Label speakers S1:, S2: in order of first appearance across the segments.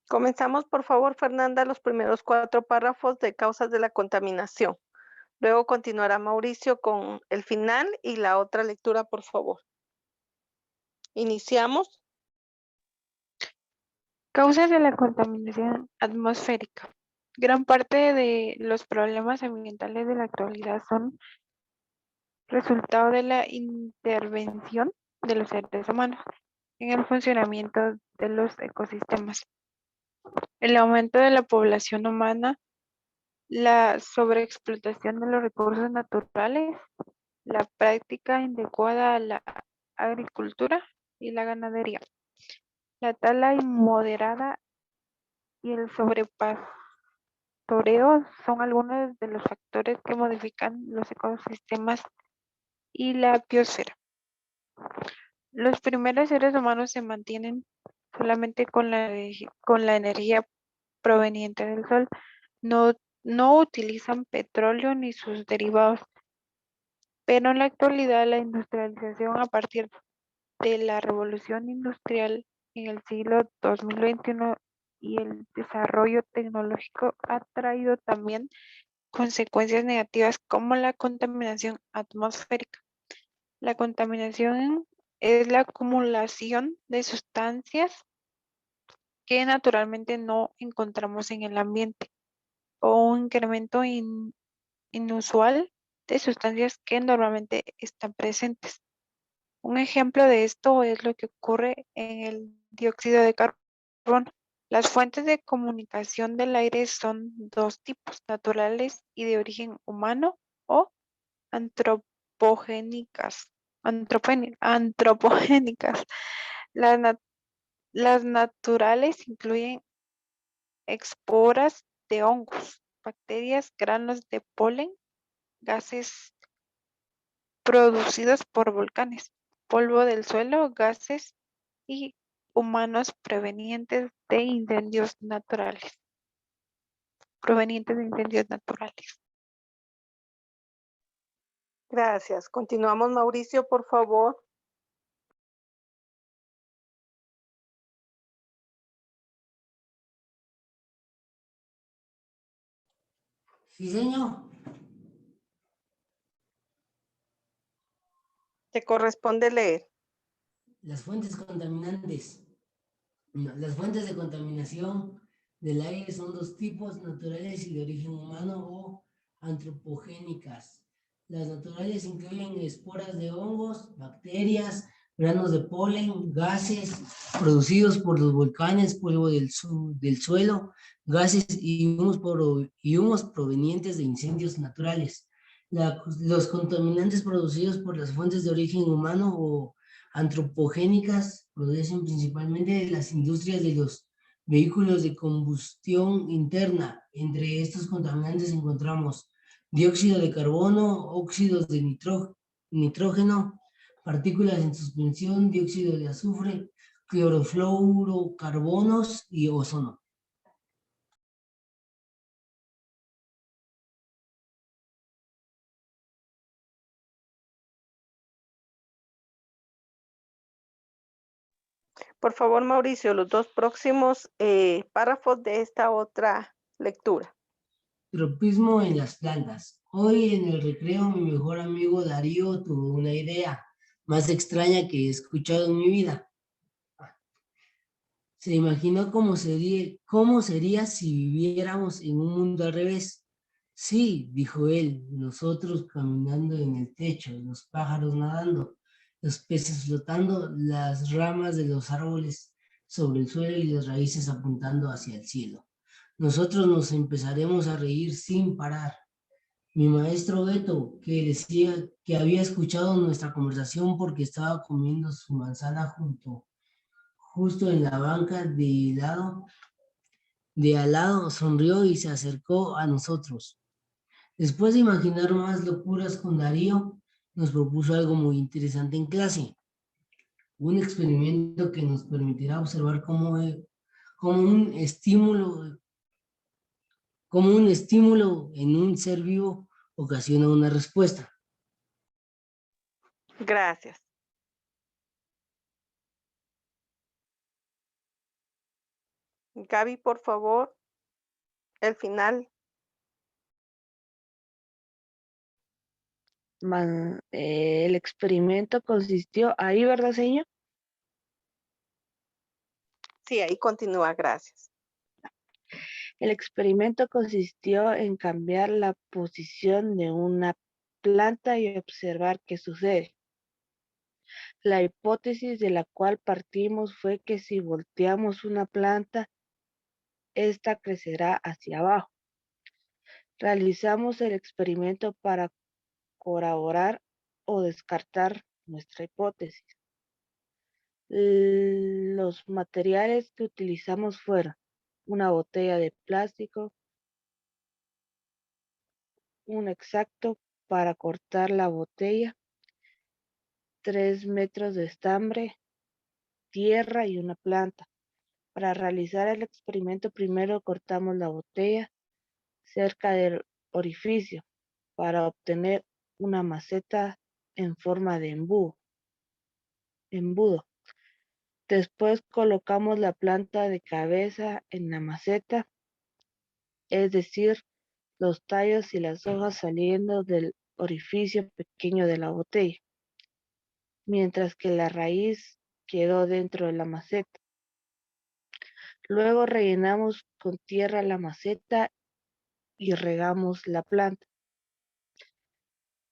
S1: Comenzamos, por favor, Fernanda, los primeros 4 párrafos de causas de la contaminación. Luego continuará Mauricio con el final y la otra lectura, por favor. Iniciamos.
S2: Causas de la contaminación atmosférica. Gran parte de los problemas ambientales de la actualidad son resultado de la intervención de los seres humanos en el funcionamiento de los ecosistemas. El aumento de la población humana, la sobreexplotación de los recursos naturales, la práctica inadecuada a la agricultura y la ganadería, la tala inmoderada y el sobrepastoreo son algunos de los factores que modifican los ecosistemas y la biosfera. Los primeros seres humanos se mantienen solamente con la energía proveniente del sol. No, no utilizan petróleo ni sus derivados, pero en la actualidad la industrialización a partir de la revolución industrial en el siglo 2021 y el desarrollo tecnológico ha traído también consecuencias negativas como la contaminación atmosférica. La contaminación es la acumulación de sustancias que naturalmente no encontramos en el ambiente o un incremento inusual de sustancias que normalmente están presentes. Un ejemplo de esto es lo que ocurre en el dióxido de carbono. Las fuentes de comunicación del aire son dos tipos, naturales y de origen humano o antropogénicas. Antropogénicas. Las naturales incluyen esporas de hongos, bacterias, granos de polen, gases producidos por volcanes, polvo del suelo, gases y humanos provenientes de incendios naturales.
S1: Gracias. Continuamos, Mauricio, por favor.
S3: Sí, señor.
S1: Te corresponde leer.
S3: Las fuentes contaminantes. Las fuentes de contaminación del aire son dos tipos, naturales y de origen humano o antropogénicas. Las naturales incluyen esporas de hongos, bacterias, granos de polen, gases producidos por los volcanes, polvo del suelo, gases y humos provenientes de incendios naturales. Los contaminantes producidos por las fuentes de origen humano o antropogénicas producen principalmente las industrias de los vehículos de combustión interna. Entre estos contaminantes encontramos dióxido de carbono, óxidos de nitrógeno, partículas en suspensión, dióxido de azufre, clorofluorocarbonos y ozono.
S1: Por favor, Mauricio, los 2 próximos párrafos de esta otra lectura.
S3: Tropismo en las plantas. Hoy en el recreo mi mejor amigo Darío tuvo una idea más extraña que he escuchado en mi vida. Se imaginó cómo sería si viviéramos en un mundo al revés. Sí, dijo él, nosotros caminando en el techo, los pájaros nadando, los peces flotando, las ramas de los árboles sobre el suelo y las raíces apuntando hacia el cielo. Nosotros nos empezaremos a reír sin parar. Mi maestro Beto, que decía que había escuchado nuestra conversación porque estaba comiendo su manzana justo en la banca de al lado, sonrió y se acercó a nosotros. Después de imaginar más locuras con Darío, nos propuso algo muy interesante en clase. Un experimento que nos permitirá observar cómo un estímulo en un ser vivo ocasiona una respuesta.
S1: Gracias. Gaby, por favor, el final.
S4: El experimento consistió ahí, ¿verdad, señor?
S1: Sí, ahí continúa, gracias.
S4: El experimento consistió en cambiar la posición de una planta y observar qué sucede. La hipótesis de la cual partimos fue que si volteamos una planta, esta crecerá hacia abajo. Realizamos el experimento para corroborar o descartar nuestra hipótesis. Los materiales que utilizamos fueron una botella de plástico, un exacto para cortar la botella, 3 metros de estambre, tierra y una planta. Para realizar el experimento primero cortamos la botella cerca del orificio para obtener una maceta en forma de embudo. Después colocamos la planta de cabeza en la maceta, es decir, los tallos y las hojas saliendo del orificio pequeño de la botella, mientras que la raíz quedó dentro de la maceta. Luego rellenamos con tierra la maceta y regamos la planta.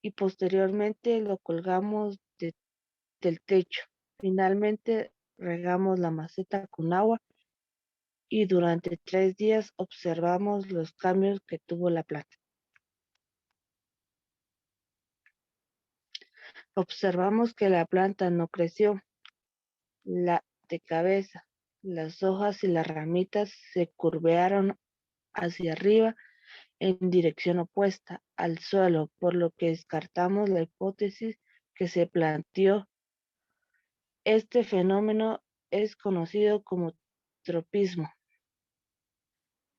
S4: Y posteriormente lo colgamos del techo. Finalmente regamos la maceta con agua y durante 3 días observamos los cambios que tuvo la planta. Observamos que la planta no creció, la de cabeza, las hojas y las ramitas se curvearon hacia arriba en dirección opuesta al suelo, por lo que descartamos la hipótesis que se planteó. Este fenómeno es conocido como tropismo.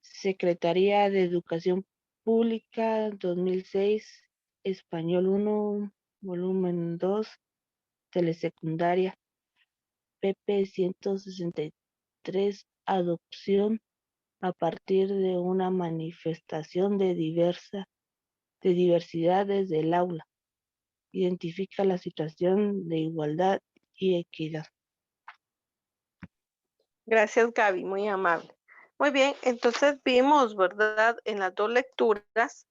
S4: Secretaría de Educación Pública, 2006, Español 1, volumen 2, telesecundaria, pp. 163, adopción a partir de una manifestación de diversidad desde el aula. Identifica la situación de igualdad y equidad.
S1: Gracias, Gaby, muy amable. Muy bien, entonces vimos, ¿verdad? En las dos lecturas,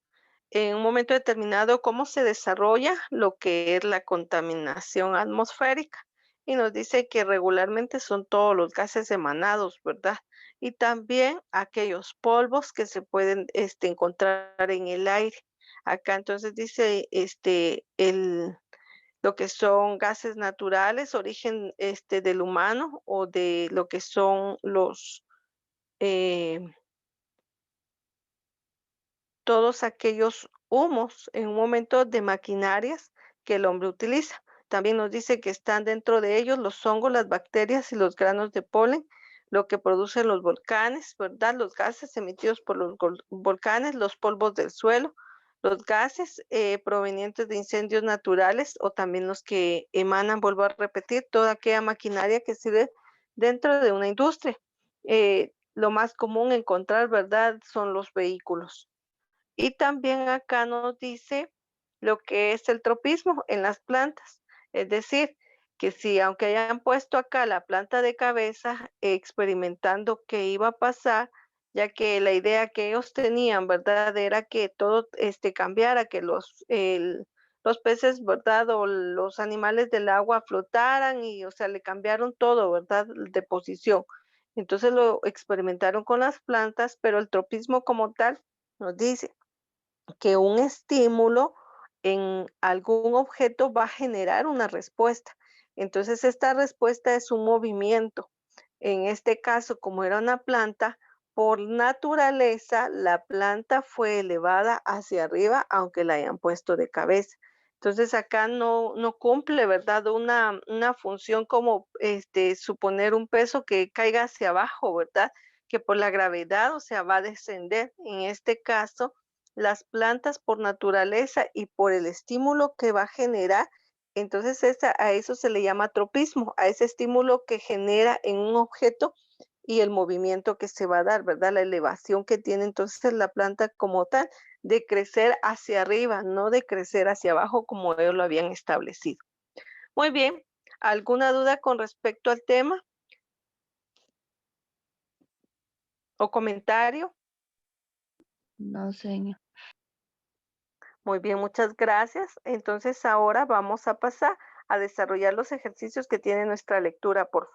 S1: en un momento determinado, cómo se desarrolla lo que es la contaminación atmosférica. Y nos dice que regularmente son todos los gases emanados, ¿verdad? Y también aquellos polvos que se pueden encontrar en el aire. Acá entonces dice lo que son gases naturales, origen del humano o de lo que son eh, todos aquellos humos en un momento de maquinarias que el hombre utiliza. También nos dice que están dentro de ellos los hongos, las bacterias y los granos de polen, lo que producen los volcanes, ¿verdad? Los gases emitidos por los volcanes, los polvos del suelo, los gases provenientes de incendios naturales o también los que emanan, vuelvo a repetir, toda aquella maquinaria que sirve dentro de una industria. Lo más común encontrar, ¿verdad? Son los vehículos. Y también acá nos dice lo que es el tropismo en las plantas. Es decir, que si aunque hayan puesto acá la planta de cabeza, experimentando qué iba a pasar, ya que la idea que ellos tenían, ¿verdad? Era que todo cambiara, que los peces, ¿verdad? O los animales del agua flotaran y, o sea, le cambiaron todo, ¿verdad? De posición. Entonces lo experimentaron con las plantas, pero el tropismo como tal nos dice que un estímulo en algún objeto va a generar una respuesta. Entonces, esta respuesta es un movimiento. En este caso, como era una planta, por naturaleza, la planta fue elevada hacia arriba, aunque la hayan puesto de cabeza. Entonces, acá no cumple, ¿verdad? Una función como suponer un peso que caiga hacia abajo, ¿verdad? Que por la gravedad, o sea, va a descender. En este caso, las plantas por naturaleza y por el estímulo que va a generar, entonces a eso se le llama tropismo, a ese estímulo que genera en un objeto y el movimiento que se va a dar, ¿verdad? La elevación que tiene entonces la planta como tal, de crecer hacia arriba, no de crecer hacia abajo como ellos lo habían establecido. Muy bien, ¿alguna duda con respecto al tema o comentario?
S4: No, señor.
S1: Muy bien, muchas gracias. Entonces ahora vamos a pasar a desarrollar los ejercicios que tiene nuestra lectura, por favor.